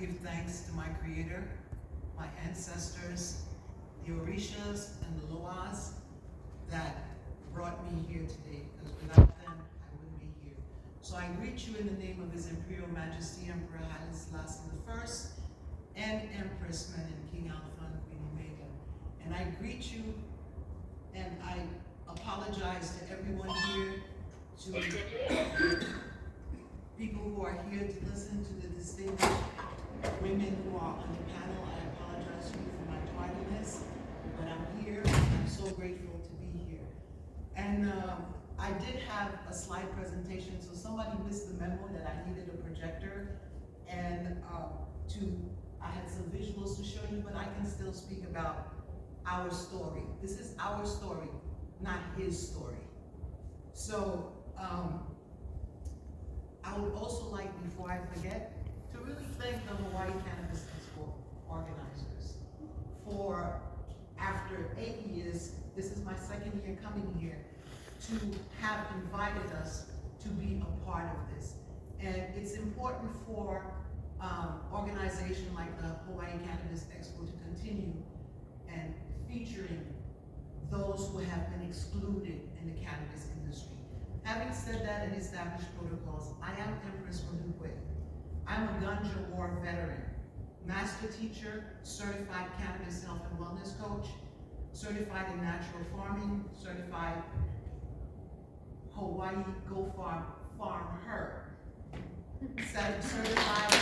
give thanks to my Creator, my ancestors, the Orishas and the Loas that brought me here today, because without them, I wouldn't be here. So I greet you in the name of His Imperial Majesty Emperor Haile Selassie I and Empress Menen, King Alpha and Queen Omega. And I greet you and I apologize to everyone here, to people who are here to listen to the distinguished women who are on the panel. I apologize to you for my tardiness, but I'm here. I'm so grateful to be here. And I did have a slide presentation, so somebody missed the memo that I needed a projector, and I had some visuals to show you, but I can still speak about our story. This is our story, not his story. So I would also like, before I forget, to really thank the Hawaii Cannabis Expo organizers for, after 8 years, this is my second year coming here, to have invited us to be a part of this. And it's important for organization like the Hawaii Cannabis Expo to continue and featuring those who have been excluded in the cannabis industry. Having said that and established protocols, I am Empress Madukwe. I'm a Ganja War veteran, master teacher, certified cannabis health and wellness coach, certified in natural farming, certified Hawaii Go Farm Her, certified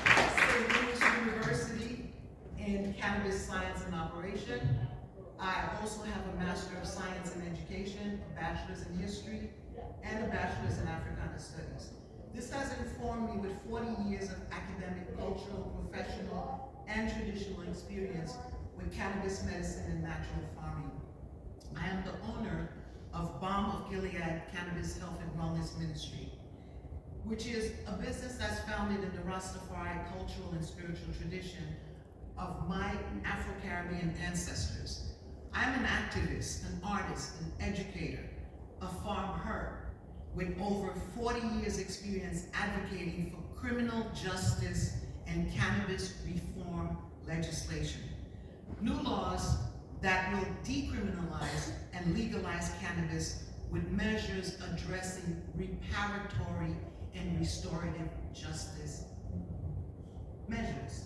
at St. Louis University in cannabis science and operation. I also have a Master of Science in Education, a Bachelor's in History, and a Bachelor's in Africana Studies. This has informed me with 40 years of academic, cultural, professional, and traditional experience with cannabis medicine and natural farming. I am the owner of Balm of Gilead Cannabis Health and Wellness Ministry, which is a business that's founded in the Rastafari cultural and spiritual tradition of my Afro-Caribbean ancestors. I'm an activist, an artist, an educator, a farmer with over 40 years experience advocating for criminal justice and cannabis reform legislation. New laws that will decriminalize and legalize cannabis with measures addressing reparatory and restorative justice measures.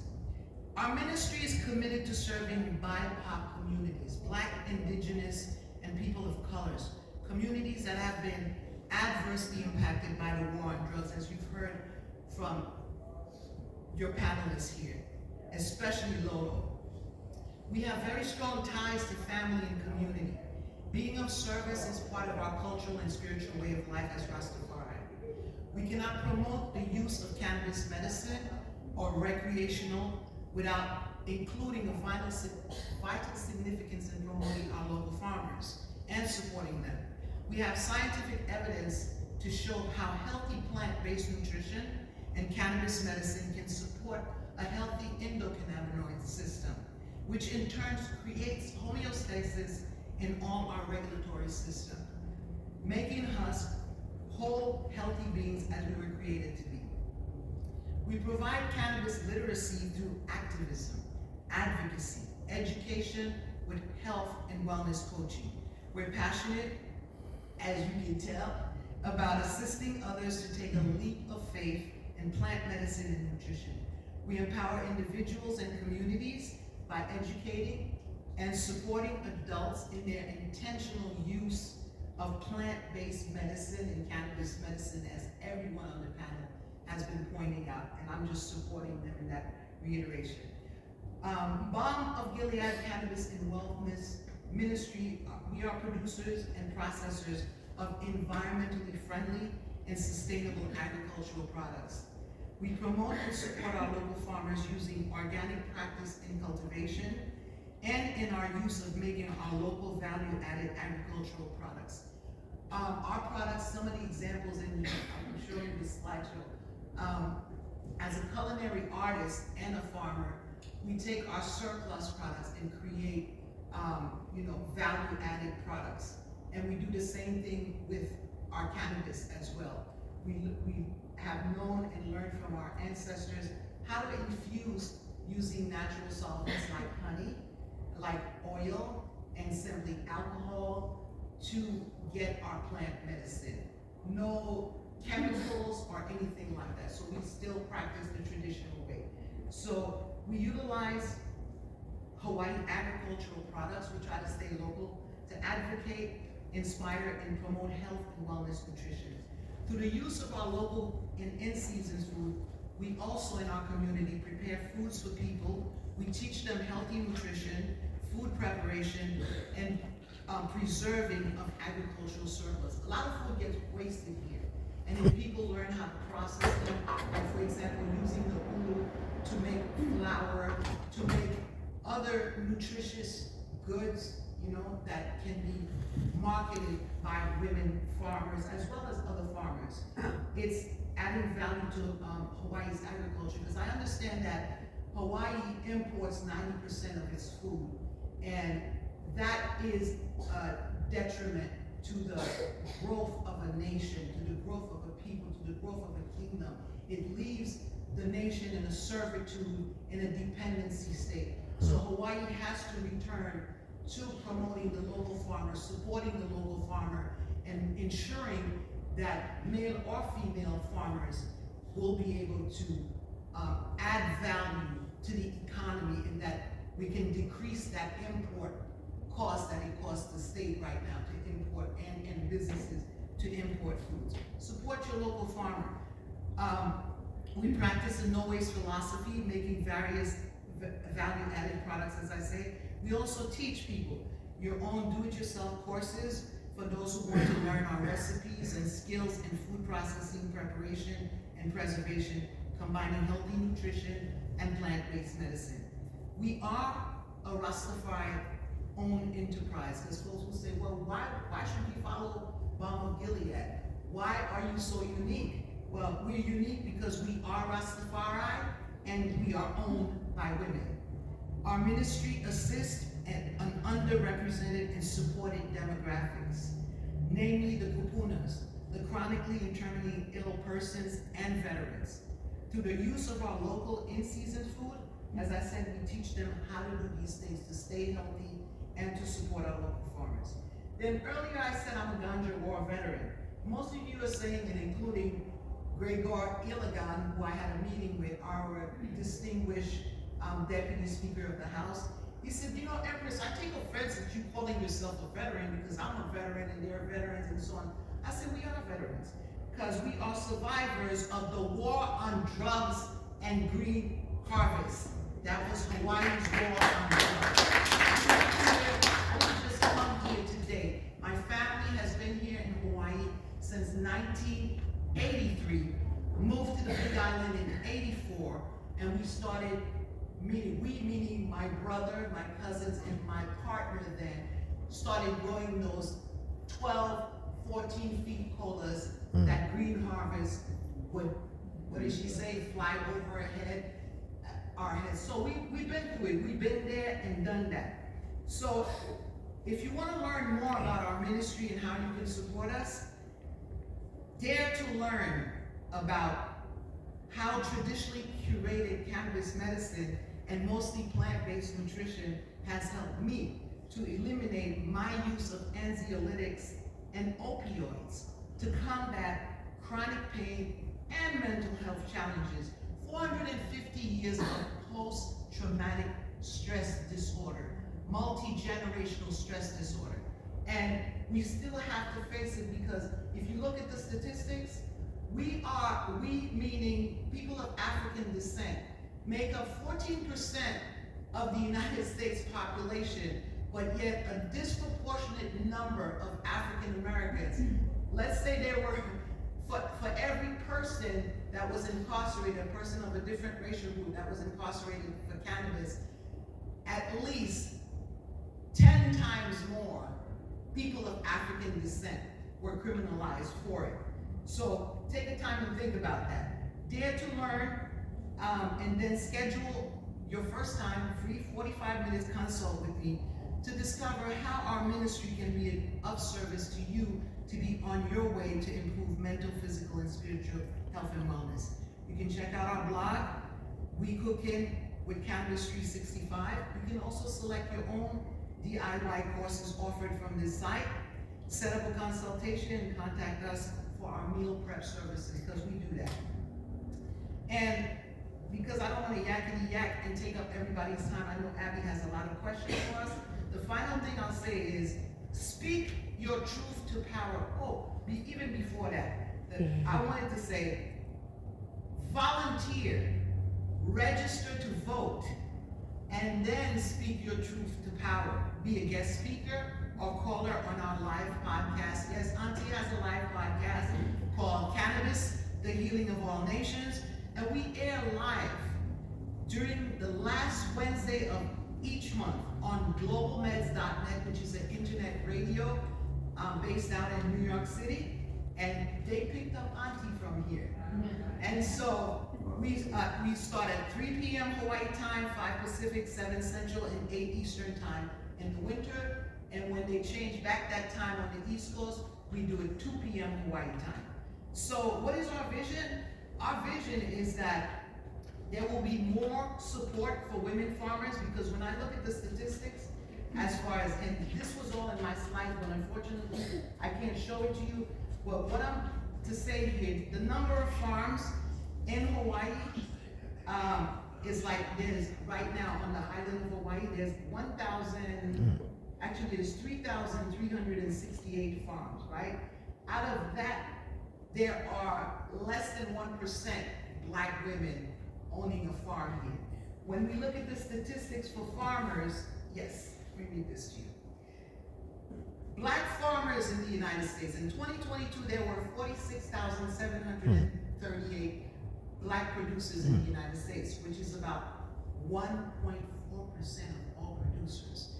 Our ministry is committed to serving BIPOC communities, Black, Indigenous, and people of colors, communities that have been adversely impacted by the war on drugs, as you've heard from your panelists here, especially Lolo. We have very strong ties to family and community. Being of service is part of our cultural and spiritual way of life as Rastafari. We cannot promote the use of cannabis medicine or recreational without including a vital significance in promoting our local farmers and supporting them. We have scientific evidence to show how healthy plant-based nutrition and cannabis medicine can support a healthy endocannabinoid system, which in turn creates homeostasis in all our regulatory system, making us whole, healthy beings as we were created to be. We provide cannabis literacy through activism, advocacy, education with health and wellness coaching. We're passionate, as you can tell, about assisting others to take a leap of faith in plant medicine and nutrition. We empower individuals and communities by educating and supporting adults in their intentional use of plant-based medicine and cannabis medicine, as everyone on the panel has been pointing out, and I'm just supporting them in that reiteration. Balm of Gilead Cannabis and Wellness Ministry, we are producers and processors of environmentally friendly and sustainable agricultural products. We promote and support our local farmers using organic practice in cultivation and in our use of making our local value-added agricultural products. Our products, some of the examples in I'm showing you this slideshow. As a culinary artist and a farmer, we take our surplus products and create value-added products. And we do the same thing with our cannabis as well. We have known and learned from our ancestors how to infuse using natural solvents like honey, like oil, and simply alcohol to get our plant medicine. No chemicals or anything like that. So we still practice the traditional way. So we utilize Hawaii agricultural products. We try to stay local to advocate, inspire, and promote health and wellness nutrition. Through the use of our local and in-season food, we also in our community prepare foods for people. We teach them healthy nutrition, food preparation, and preserving of agricultural surplus. A lot of food gets wasted here. And if people learn how to process them, like for example, using the ulu to make flour, to make other nutritious goods, that can be marketed by women farmers as well as other farmers. It's adding value to Hawaii's agriculture, because I understand that Hawaii imports 90% of its food, and that is a detriment to the growth of a nation, to the growth of a people, to the growth of a kingdom. It leaves the nation in a servitude, in a dependency state. So Hawaii has to return to promoting the local farmer, supporting the local farmer, and ensuring that male or female farmers will be able to add value to the economy, and that we can decrease that import cost that it costs the state right now to import and businesses to import foods. Support your local farmer. We practice a no waste philosophy, making various value-added products, as I say. We also teach people your own do-it-yourself courses for those who want to learn our recipes and skills in food processing, preparation, and preservation, combining healthy nutrition and plant-based medicine. We are a Rastafari-owned enterprise, because folks will say, well, why should we follow Balm of Gilead? Why are you so unique? Well, we're unique because we are Rastafari and we are owned by women. Our ministry assists an underrepresented and supported demographics, namely the kupunas, the chronically and terminally ill persons and veterans. Through the use of our local in-season food, as I said, we teach them how to do these things to stay healthy and to support our local farmers. Then earlier I said I'm a Ganja War veteran. Most of you are saying, and including Gregor Iligan, who I had a meeting with, our distinguished Deputy Speaker of the House. He said, Empress, I take offense at you calling yourself a veteran, because I'm a veteran and there are veterans and so on. I said, we are veterans, because we are survivors of the war on drugs and green harvest. That was Hawaii's war on drugs. I didn't just come here today. My family has been here in Hawaii since 1983, moved to the Big Island in 84, and we started meaning my brother, my cousins, and my partner then started growing those 12, 14 feet colas that Green Harvest would, what did she say, fly over our heads. So we've been through it. We've been there and done that. So if you want to learn more about our ministry and how you can support us, dare to learn about how traditionally curated cannabis medicine and mostly plant-based nutrition has helped me to eliminate my use of anxiolytics and opioids to combat chronic pain and mental health challenges. 450 years of post-traumatic stress disorder, multi-generational stress disorder. And we still have to face it, because if you look at the statistics, we meaning people of African descent, make up 14% of the United States population, but yet a disproportionate number of African Americans. Let's say there were, for every person that was incarcerated, a person of a different racial group that was incarcerated for cannabis, at least 10 times more people of African descent were criminalized for it. So take the time to think about that. Dare to learn, and then schedule your first time free 45-minute consult with me to discover how our ministry can be of service to you to be on your way to improve mental, physical, and spiritual health and wellness. You can check out our blog, We cook in with Cannabis 365. You can also select your own DIY courses offered from this site. Set up a consultation and contact us for our meal prep services, because we do that. And because I don't want to yakety yak and take up everybody's time, I know Abby has a lot of questions for us. The final thing I'll say is, speak your truth to power. Oh, even before that, I wanted to say, volunteer, register to vote, and then speak your truth to power. Be a guest speaker or caller on our live podcast. Yes, Auntie has a live podcast called Cannabis, the Healing of All Nations, and we air live during the last Wednesday of each month on globalmeds.net, which is an internet radio based out in New York City, and they picked up Auntie from here. And so we start at 3 p.m. Hawaii time, 5 Pacific, 7 Central, and 8 Eastern time in the winter. And when they change back that time on the East Coast, we do it 2 p.m. Hawaii time. So what is our vision? Our vision is that there will be more support for women farmers, because when I look at the statistics, as far as, and this was all in my slides, but unfortunately, I can't show it to you. Well, what I'm to say here, the number of farms in Hawaii is like, there's right now on the island of Hawaii, there's 3,368 farms, right? Out of that, there are less than 1% Black women owning a farm here. When we look at the statistics for farmers, yes, let me read this to you. Black farmers in the United States, in 2022, there were 46,738 Black producers in the United States, which is about 1.4% of all producers.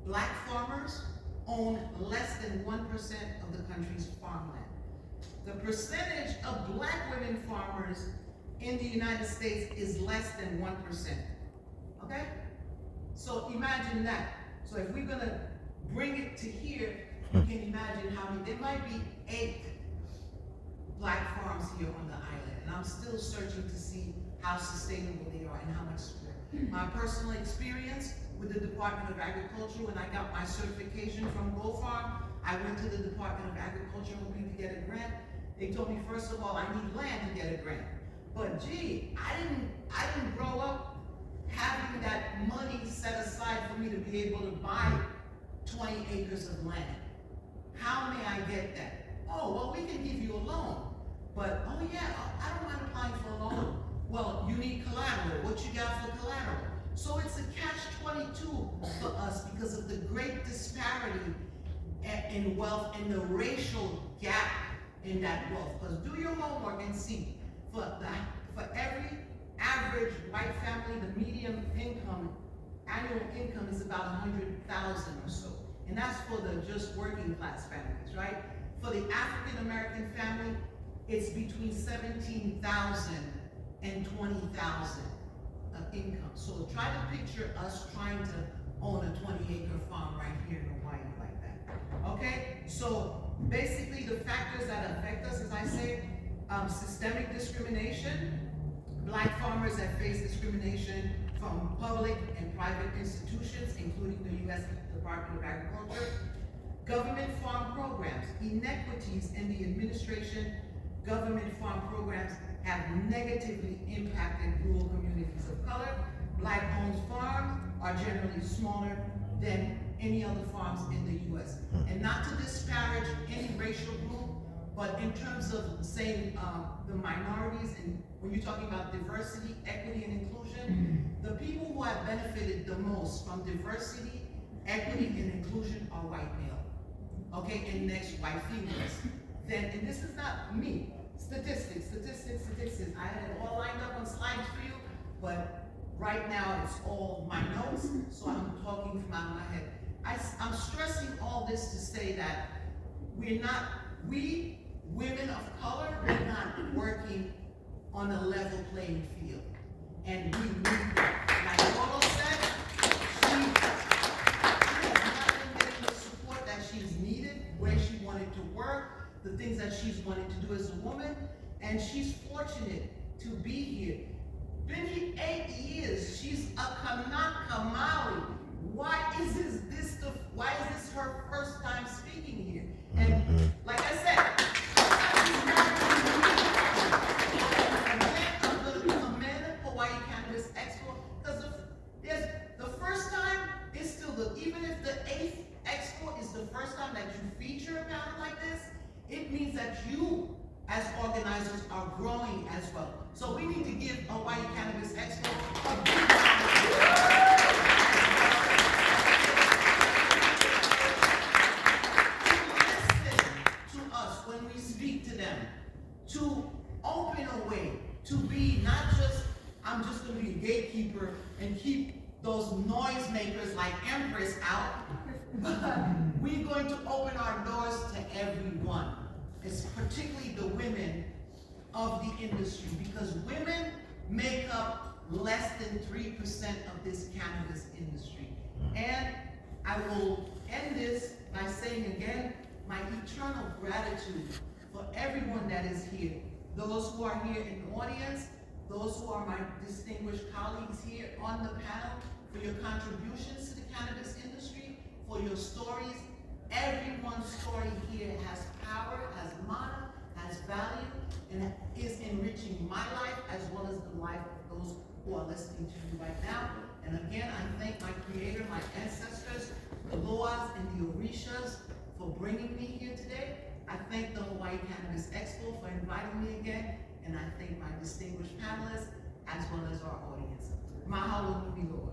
Black farmers own less than 1% of the country's farmland. The percentage of Black women farmers in the United States is less than 1%, okay? So imagine that. So if we're gonna bring it to here, you can imagine how many, there might be 8 Black farms here on the island, and I'm still searching to see how sustainable they are and how much support. My personal experience with the Department of Agriculture, when I got my certification from Go Farm, I went to the Department of Agriculture hoping to get a grant. They told me, first of all, I need land to get a grant. But gee, I didn't grow up having that money set aside for me to be able to buy 20 acres of land. How may I get that? Oh, well, we can give you a loan. But, oh yeah, I don't mind applying for a loan. Well, you need collateral. What you got for collateral? So it's a catch-22 for us because of the great disparity in wealth and the racial gap in that wealth. Because do your homework and see, for every average white family, the median income, annual income is about 100,000 or so. And that's for the just working class families, right? For the African American family, it's between 17,000 and 20,000 of income. So try to picture us trying to own a 20-acre farm right here in Hawaii like that. Okay? So basically the factors that affect us, as I say, systemic discrimination. Black farmers have faced discrimination from public and private institutions, including the U.S. Department of Agriculture. Government farm programs, inequities in the administration. Government farm programs have negatively impacted rural communities of color. Black-owned farms are generally smaller than any other farms in the U.S. And not to disparage any racial group, but in terms of saying the minorities, and when you're talking about diversity, equity, and inclusion, the people who have benefited the most from diversity, equity, and inclusion are white male. Okay, and next, white females. Then, and this is not me, statistics. I had it all lined up on slides for you, but right now it's all my notes, so I'm talking from out of my head. I'm stressing all this to say that we women of color, we're not working on a level playing field. And we need that. Like Laurel said, she has not been getting the support that she's needed, where she wanted to work, the things that she's wanted to do as a woman, and she's fortunate to be here. Been 58 years, she's a Kanaka Maui. Why is this her first time speaking here? And like I said, I'm going to commend Hawaii Cannabis Expo because the first time is still even if the 8th Expo is the first time that you feature a panel like this, it means that you as organizers are growing as well. So we need to give Hawaii Cannabis Expo a big round. To us when we speak to them, to open a way, to be not just, I'm just going to be a gatekeeper and keep those noisemakers like Empress out, but we're going to open our doors to everyone. It's particularly the women of the industry, because women make up less than 3% of this cannabis industry. And I will end this by saying again, my eternal gratitude for everyone that is here. Those who are here in the audience, those who are my distinguished colleagues here on the panel, for your contributions to the cannabis industry, for your stories. Everyone's story here has power, has mana, has value, and is enriching my life as well as the life of those who are listening to you right now. And again, I thank my creator, my ancestors, the Loas and the Orishas, for bringing me here today. I thank the Hawaii Cannabis Expo for inviting me again, and I thank my distinguished panelists as well as our audience. Mahalo nui loa.